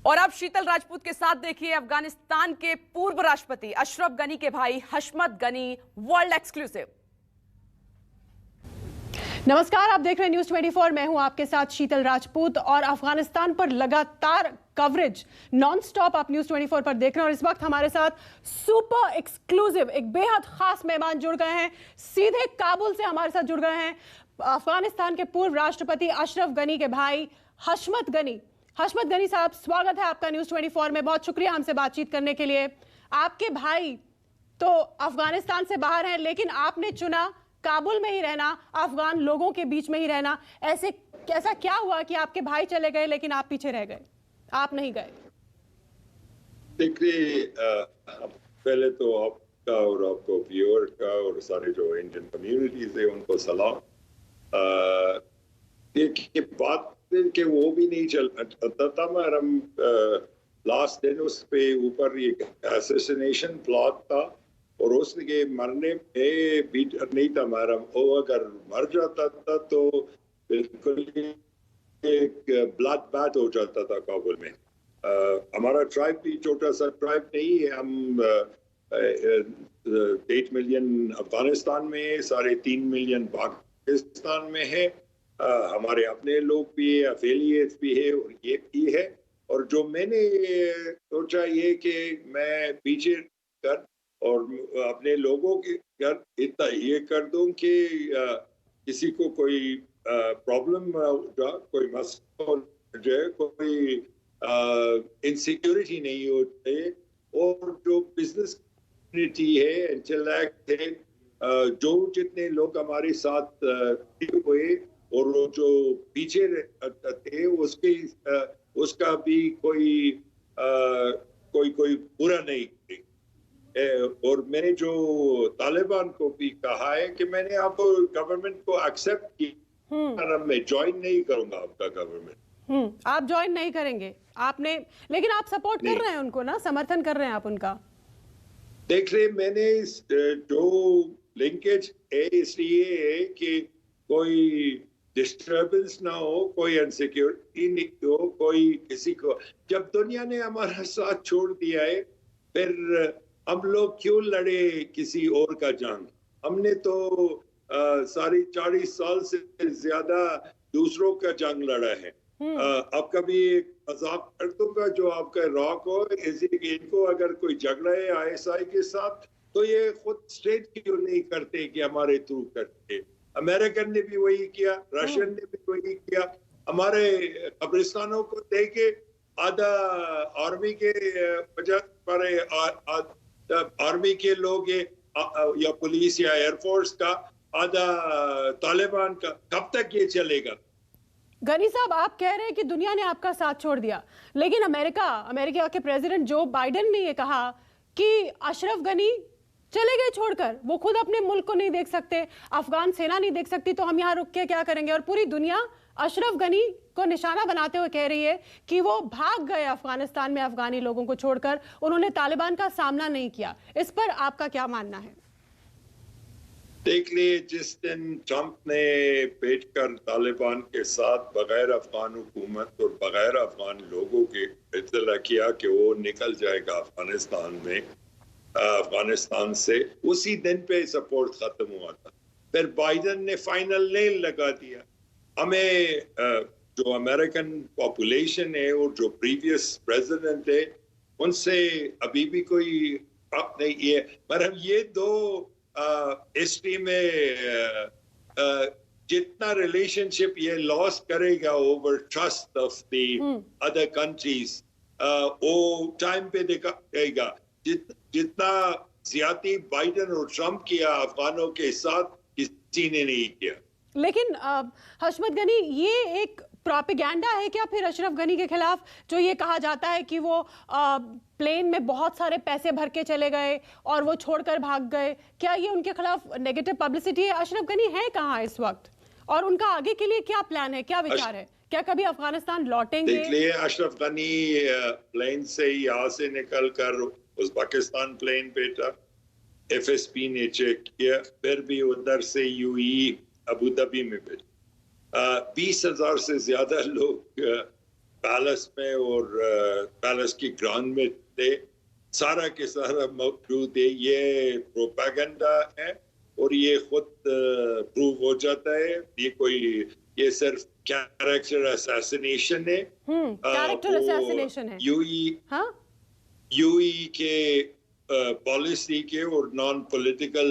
और अब शीतल राजपूत के साथ देखिए अफगानिस्तान के पूर्व राष्ट्रपति अशरफ गनी के भाई हशमत गनी, वर्ल्ड एक्सक्लूसिव। नमस्कार, आप देख रहे हैं न्यूज 24। मैं हूं आपके साथ शीतल राजपूत और अफगानिस्तान पर लगातार कवरेज नॉन स्टॉप आप न्यूज 24 पर देख रहे हैं। और इस वक्त हमारे साथ सुपर एक्सक्लूसिव एक बेहद खास मेहमान जुड़ गए हैं, सीधे काबुल से हमारे साथ जुड़ गए हैं अफगानिस्तान के पूर्व राष्ट्रपति अशरफ गनी के भाई हशमत गनी। हशमत गनी साहब, स्वागत है आपका न्यूज 24 में। बहुत शुक्रिया हमसे बातचीत करने के लिए। आपके भाई तो अफगानिस्तान से बाहर हैं, लेकिन आपने चुना काबुल में ही रहना, अफगान लोगों के बीच में ही रहना। ऐसा क्या हुआ कि आपके भाई चले गए लेकिन आप पीछे रह गए, आप नहीं गए? देखिए, पहले तो आपका और आपको व्यूअर का और सारे जो इंडियन कम्युनिटीज है उनको सलाम। देखिए, बात के वो भी नहीं चलता था। मैडम लास्ट दिन उस पे ऊपर एक असैसिनेशन प्लॉट था और उसके मरने पे भी डर नहीं था मैडम। वो अगर मर जाता था तो बिल्कुल एक ब्लड बैथ हो जाता था काबुल में। हमारा ट्राइब भी छोटा सा ट्राइब नहीं है। हम 8 मिलियन अफगानिस्तान में है, 3.5 मिलियन पाकिस्तान में है। हमारे अपने लोग भी है, एफिलिएट्स भी है और ये भी है। और जो मैंने सोचा ये कि मैं पीछे कर और अपने लोगों के घर इतना ये कर दूं कि किसी को कोई प्रॉब्लम हो, कोई मसला हो जाए, कोई इनसिक्योरिटी नहीं होते। और जो बिजनेस कम्युनिटी है, इंटेलेक्ट है, जो जितने लोग हमारे साथ हुए और वो जो पीछे थे उसका भी कोई बुरा नहीं। और मैंने जो तालिबान को भी कहा है कि मैंने आपको गवर्नमेंट को एक्सेप्ट किया, मैं ज्वाइन नहीं करूंगा आपका गवर्नमेंट। आप ज्वाइन नहीं करेंगे आपने, लेकिन आप सपोर्ट कर रहे हैं उनको ना, समर्थन कर रहे हैं आप उनका। देख रहे, मैंने जो लिंकेज है इसलिए है कि कोई डिस्टर्बेंस ना हो, कोई इनसिक्योरिटी नहीं हो, कोई किसी को। जब दुनिया ने हमारा साथ छोड़ दिया है, फिर हम लोग क्यों लड़े किसी और का जंग? हमने तो सारी 40 साल से ज्यादा दूसरों का जंग लड़ा है। आपका भी एक मजाक कर दूंगा, जो आपका रॉक हो, इनको अगर कोई झगड़ा है ISI के साथ तो ये खुद स्टेट क्यों नहीं करते कि हमारे थ्रू करते? अमेरिकन ने भी वही किया, रशियन ने भी वही किया। हमारे कब्रिस्तानों को देके आधा आर्मी के आर्मी के लोग या पुलिस या एयरफोर्स का, आधा तालिबान का। कब तक ये चलेगा? गनी साहब, आप कह रहे हैं कि दुनिया ने आपका साथ छोड़ दिया, लेकिन अमेरिका के प्रेसिडेंट जो बाइडेन ने ये कहा कि अशरफ गनी चले गए छोड़कर, वो खुद अपने मुल्क को नहीं देख सकते, अफगान सेना नहीं देख सकती, तो हम यहाँ रुक के क्या करेंगे? और पूरी दुनिया अशरफ गनी को निशाना बनाते हुए कह रही है कि वो भाग गए अफगानिस्तान में अफगानी लोगों को छोड़कर, उन्होंने तालिबान का सामना नहीं किया। इस पर आपका क्या मानना है? देख लिए, जिस दिन ट्रंप ने बैठकर तालिबान के साथ बगैर अफगान हुकूमत और बगैर अफगान लोगों के इत्तला किया कि वो निकल जाएगा अफगानिस्तान से, उसी दिन पे सपोर्ट खत्म हुआ था। फिर बाइडेन ने फाइनल नेल लगा दिया। हमें जो अमेरिकन पॉपुलेशन है और जो प्रीवियस प्रेसिडेंट है उनसे अभी भी कोई फर्क नहीं है। पर हम ये दो हिस्ट्री में जितना रिलेशनशिप ये लॉस करेगा over trust of the other countries, वो टाइम पे दिखाएगा। जितना ज्यादा बाइडेन और ट्रंप किया अफगानों के साथ, किसी ने नहीं किया। लेकिन हशमत गनी, ये एक प्रोपेगेंडा है क्या फिर अशरफ गनी के खिलाफ, जो ये कहा जाता है कि वो प्लेन में बहुत सारे पैसे भर के चले गए और वो छोड़कर भाग गए? क्या ये उनके खिलाफ नेगेटिव पब्लिसिटी है? अशरफ गनी है कहाँ इस वक्त, और उनका आगे के लिए क्या प्लान है, क्या विचार है? क्या कभी अफगानिस्तान लौटेंगे? देख लिए, अशरफ गनी प्लेन से यहाँ से निकल कर उज़्बेकिस्तान प्लेन पे था, FSP ने चेक किया, फिर भी उधर से UAE अबू धाबी में भेजा। 20,000 से ज्यादा लोग पैलेस में और पैलेस की ग्राउंड में थे, सारा के सारा मौजूद है। ये प्रोपेगेंडा है और ये खुद प्रूव हो जाता है। ये सिर्फ कैरेक्टर असैसिनेशन है। कैरेक्टर असैसिनेशन है। यूई के पॉलिसी के और नॉन पॉलिटिकल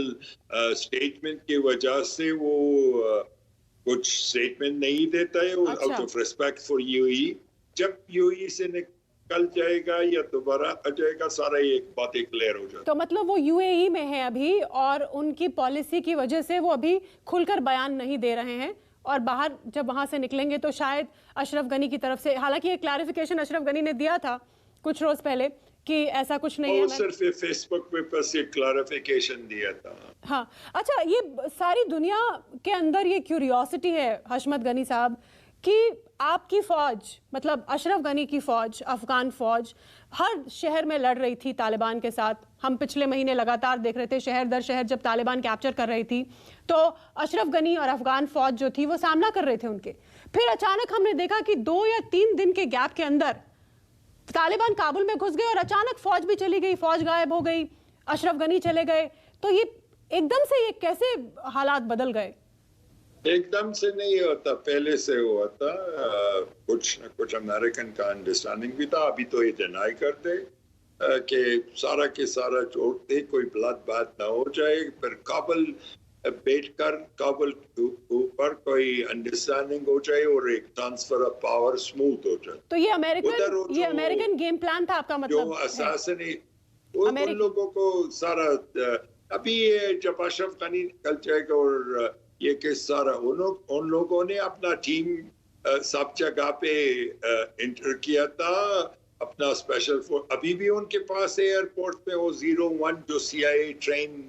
स्टेटमेंट की वजह से वो कुछ स्टेटमेंट नहीं देता है और आउट ऑफ रिस्पेक्ट फॉर यूई, जब यूई से निकल जाएगा या दोबारा आ जाएगा, सारा एक बातें क्लियर हो जाएगा। तो मतलब वो यूएई में है अभी और उनकी पॉलिसी की वजह से वो अभी खुलकर बयान नहीं दे रहे हैं, और बाहर जब वहां से निकलेंगे तो शायद अशरफ गनी की तरफ से, हालांकि ये क्लैरिफिकेशन अशरफ गनी ने दिया था कुछ रोज पहले कि ऐसा कुछ नहीं है। सिर्फ फेसबुक पे बस ये क्लैरिफिकेशन दिया था। हाँ, अच्छा, ये सारी दुनिया के अंदर ये क्यूरियोसिटी है हशमत गनी साहब कि आपकी फौज, मतलब अशरफ गनी की फौज, अफगान फौज हर शहर में लड़ रही थी तालिबान के साथ। हम पिछले महीने लगातार देख रहे थे शहर दर शहर जब तालिबान कैप्चर कर रही थी तो अशरफ गनी और अफगान फौज जो थी वो सामना कर रहे थे उनके। फिर अचानक हमने देखा कि 2 या 3 दिन के गैप के अंदर तालिबान काबुल में घुस गए और अचानक फौज भी चली गई, फौज गायब हो गई, अशरफ गनी चले गए। तो ये एकदम से ये कैसे हालात बदल गए? एकदम से नहीं होता, पहले से हुआ था। कुछ न कुछ अमेरिकन का अंडरस्टैंडिंग भी था। अभी तो ये डिनाई करते कि सारा के सारा छोड़ते, कोई ब्लड बैथ ना हो जाए, फिर काबुल बैठकर काबुल के ऊपर कोई अंडरस्टैंडिंग हो जाए और एक ट्रांसफर ऑफ पावर स्मूथ हो जाए। तो ये अमेरिकन गेम प्लान था आपका मतलब? जो असैसिनेट उन लोगों को सारा, अभी ये जब अशरफ गनी निकल जाएगा और ये केस सारा, उन लोगों ने अपना टीम सब जगह पे एंटर किया था, अपना स्पेशल फोर्स अभी भी उनके पास है एयरपोर्ट पे, वो 01 जो CIA ट्रेन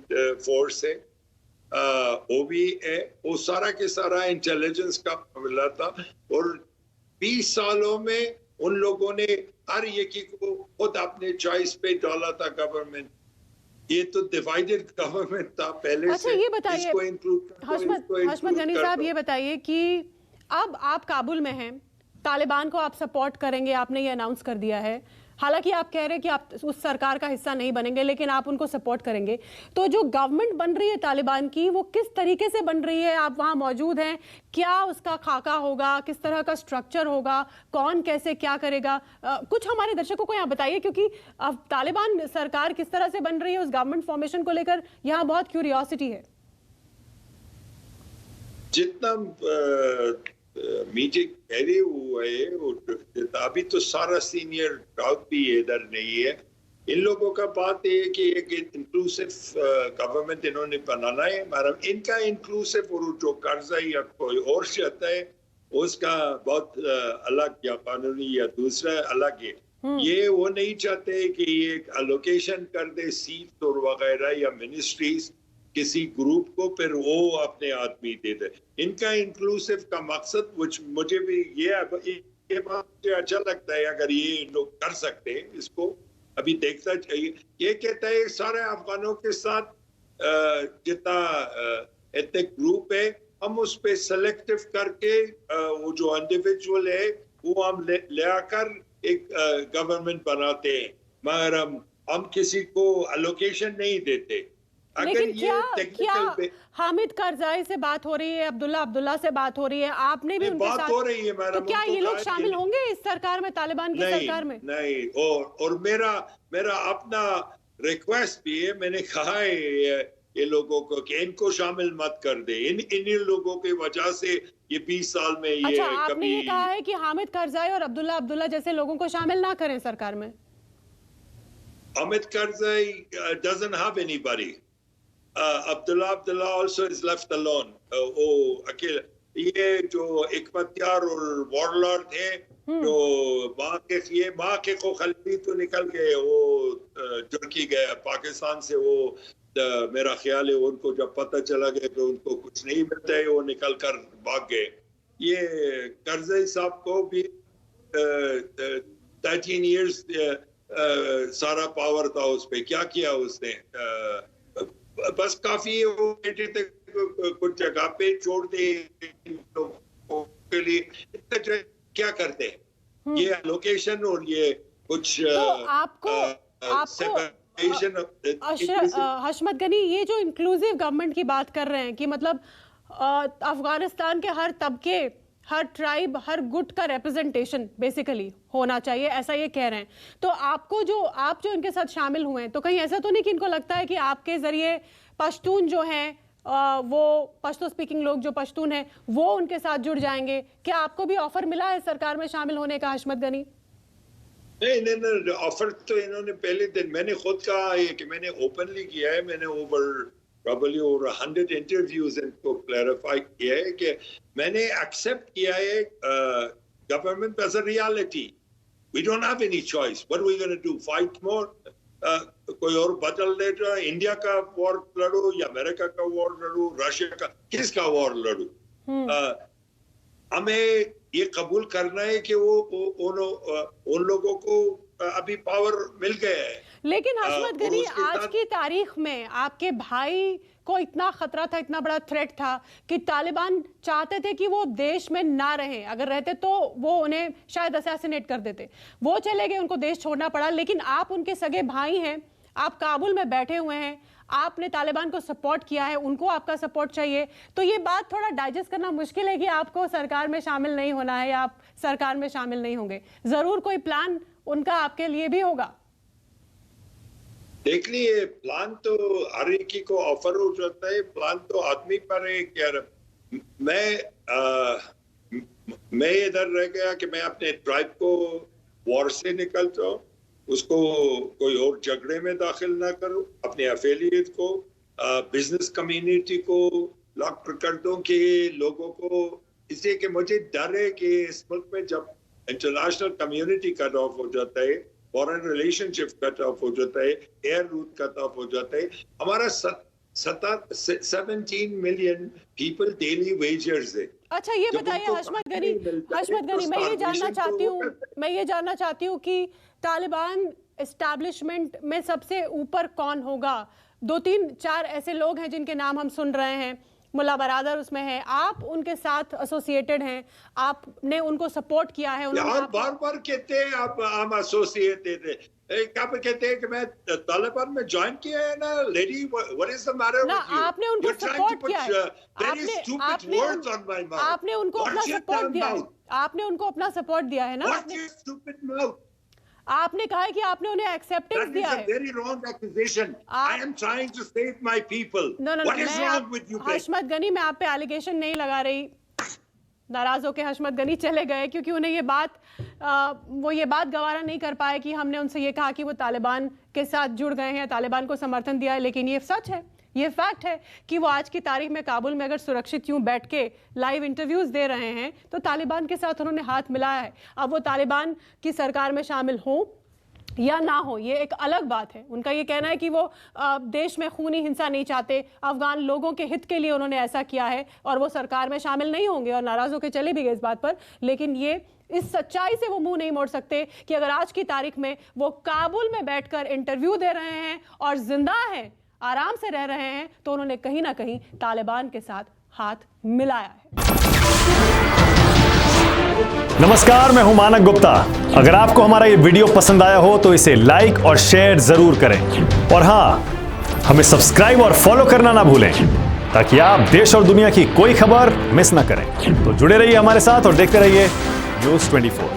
फोर्स है, वो भी है। वो सारा के सारा इंटेलिजेंस का मिला था और 20 सालों में उन लोगों ने हर एक को खुद अपने चॉइस पे डाला था गवर्नमेंट। ये तो डिवाइडेड गवर्नमेंट था पहले। अच्छा, से ये बताइए हशमत गनी साहब, ये बताइए कि अब आप काबुल में हैं, तालिबान को आप सपोर्ट करेंगे, आपने ये अनाउंस कर दिया है। हालांकि आप कह रहे हैं कि आप उस सरकार का हिस्सा नहीं बनेंगे लेकिन आप उनको सपोर्ट करेंगे। तो जो गवर्नमेंट बन रही है तालिबान की, वो किस तरीके से बन रही है? आप वहां मौजूद हैं, क्या उसका खाका होगा, किस तरह का स्ट्रक्चर होगा, कौन कैसे क्या करेगा? कुछ हमारे दर्शकों को यहाँ बताइए, क्योंकि अब तालिबान सरकार किस तरह से बन रही है, उस गवर्नमेंट फॉर्मेशन को लेकर यहाँ बहुत क्यूरियोसिटी है। जितना मीटिंग पहले हुआ है, अभी तो सारा सीनियर क्राउड भी इधर नहीं है। इन लोगों का बात है कि एक इंक्लूसिव गवर्नमेंट इन्होंने बनाना है। इनका इंक्लूसिव और जो कर्जा या कोई और चाहता है उसका बहुत अलग, या कानूनी या दूसरा अलग है। ये वो नहीं चाहते कि ये एलोकेशन कर दे सीट और वगैरह या मिनिस्ट्रीज किसी ग्रुप को, फिर वो अपने आदमी दे दे। इनका इंक्लूसिव का मकसद, which मुझे भी ये बात मुझे अच्छा लगता है अगर ये लोग कर सकते हैं, इसको अभी देखना चाहिए। ये कहता है सारे अफगानों के साथ जितना एथनिक ग्रुप है, हम उस पे सेलेक्टिव करके वो जो इंडिविजुअल है वो हम ले आकर एक गवर्नमेंट बनाते हैं, मगर हम किसी को एलोकेशन नहीं देते। लेकिन क्या हामिद करजाई से बात हो रही है, अब्दुल्ला से बात हो रही है, आपने भी उनके साथ हो रही है, तो क्या ये लोग शामिल होंगे इस सरकार में, तालिबान की सरकार में? नहीं, और मेरा अपना रिक्वेस्ट भी है। मैंने कहा है ये लोगों को कि इनको शामिल मत कर दे। इन लोगों की वजह से ये 20 साल में ये अच्छा, आपने ये कहा है कि हामिद करजाई और अब्दुल्ला जैसे लोगों को शामिल ना करें सरकार में? Hamid Karzai doesn't have anybody. Abdullah also is left alone. वो अकेले, ये जो इकमतियार और वॉरलॉर्ड थे, जो माँ के को खलीफी तो निकल गए, वो तुर्की गए पाकिस्तान से। वो मेरा ख्याल है उनको जब पता चला गया कि उनको कुछ नहीं मिलता है, वो निकल कर भाग गए। ये करज़ई साहब को भी 13 years सारा पावर था उस पे, क्या किया उसने? बस काफी वो कुछ जगह पे छोड़ दे के लिए क्या करते हैं? ये लोकेशन और ये कुछ तो आपको हशमत गनी, ये जो इंक्लूसिव गवर्नमेंट की बात कर रहे हैं कि मतलब अफगानिस्तान के हर तबके, हर ट्राइब, हर गुट का रिप्रेजेंटेशन बेसिकली होना चाहिए, ऐसा ये कह रहे हैं। तो आप जो इनके साथ शामिल हुए हैं, तो कहीं ऐसा तो नहीं कि इनको लगता है कि आपके जरिए पश्तून जो हैं, वो पश्तो स्पीकिंग लोग जो पश्तून हैं, वो उनके साथ जुड़ जाएंगे? क्या आपको भी ऑफर मिला है सरकार में शामिल होने का, हशमत गनी? नहीं, ऑफर तो इन्होंने पहले दिन, मैंने खुद कहा है कि मैंने ओपनली किया है, मैंने probably over 100 इंटरव्यूज इनको क्लैरिफाई किया है कि मैंने एक्सेप्ट किया है government as a reality. We don't have any choice, what are we gonna do, fight more? कोई और बदल देगा? इंडिया का वॉर लड़ो या अमेरिका का वॉर लड़ो, रशिया का, किसका वॉर लड़ो? हमें ये कबूल करना है कि वो उन लोगों को अभी पावर मिल गया है। लेकिन हशमत गनी, आज की तारीख में आपके भाई को इतना खतरा था, इतना बड़ा थ्रेट था कि तालिबान चाहते थे कि वो देश में ना रहे, अगर रहते तो वो उन्हें शायद असैसिनेट कर देते। वो चले गए, उनको देश छोड़ना पड़ा। लेकिन आप उनके सगे भाई हैं, आप काबुल में बैठे हुए हैं, आपने तालिबान को सपोर्ट किया है, उनको आपका सपोर्ट चाहिए। तो ये बात थोड़ा डाइजेस्ट करना मुश्किल है कि आपको सरकार में शामिल नहीं होना है या आप सरकार में शामिल नहीं होंगे। जरूर कोई प्लान उनका आपके लिए भी होगा। देख लिए, प्लान तो हर एक को ऑफर हो जाता है, प्लान तो आदमी पर है। यार मैं इधर रह गया कि मैं अपने ट्राइब को वॉर से निकल जाऊं, उसको कोई और झगड़े में दाखिल ना करूं, अपने एफिलिएट को, बिजनेस कम्युनिटी को लॉक कर दूं कि लोगों को, इसलिए कि मुझे डर है कि इस मुल्क में जब इंटरनेशनल कम्युनिटी कट ऑफ हो जाता है, फॉरेन रिलेशनशिप कट ऑफ हो जाता है, एयर रूट कट ऑफ हो जाता है, हमारा 17 मिलियन पीपल डेली वेजर्स है। अच्छा, ये बताइए हशमत गनी, मैं ये जानना चाहती हूँ कि तालिबान एस्टैब्लिशमेंट में सबसे ऊपर कौन होगा? 2-3-4 ऐसे लोग हैं जिनके नाम हम सुन रहे हैं, मुल्ला बरादर उसमें है, आप उनके साथ एसोसिएटेड हैं, आपने उनको सपोर्ट किया है। यार बार कहते हैं आप हम एसोसिएटेड है, कब कहते हैं कि मैं तालिबान में ज्वाइन किया है ना? Lady, what is the matter with you? आपने उनको सपोर्ट किया है, आपने उनको अपना सपोर्ट दिया है, आपने उनको अपना सपोर्ट दिया है ना? आपने कहा है कि आपने उन्हें एक्सेप्टेंस दिया है। Very wrong accusation. I am trying to save my people. What is wrong with you? हशमत गनी, मैं आप पे एलिगेशन नहीं लगा रही। नाराज होकर हशमत गनी चले गए क्योंकि उन्हें ये बात गवारा नहीं कर पाए कि हमने उनसे ये कहा कि वो तालिबान के साथ जुड़ गए हैं, तालिबान को समर्थन दिया है। लेकिन ये सच है, ये फैक्ट है कि वो आज की तारीख में काबुल में अगर सुरक्षित यूं बैठ के लाइव इंटरव्यूज दे रहे हैं तो तालिबान के साथ उन्होंने हाथ मिलाया है। अब वो तालिबान की सरकार में शामिल हो या ना हो, ये एक अलग बात है। उनका ये कहना है कि वो देश में खूनी हिंसा नहीं चाहते, अफगान लोगों के हित के लिए उन्होंने ऐसा किया है और वो सरकार में शामिल नहीं होंगे और नाराज होकर चले भी गए इस बात पर। लेकिन ये इस सच्चाई से वो मुंह नहीं मोड़ सकते कि अगर आज की तारीख में वो काबुल में बैठकर इंटरव्यू दे रहे हैं और जिंदा हैं, आराम से रह रहे हैं, तो उन्होंने कहीं ना कहीं तालिबान के साथ हाथ मिलाया है। नमस्कार, मैं हूं मानक गुप्ता। अगर आपको हमारा ये वीडियो पसंद आया हो तो इसे लाइक और शेयर जरूर करें और हां, हमें सब्सक्राइब और फॉलो करना ना भूलें ताकि आप देश और दुनिया की कोई खबर मिस ना करें। तो जुड़े रहिए हमारे साथ और देखते रहिए न्यूज़ 24।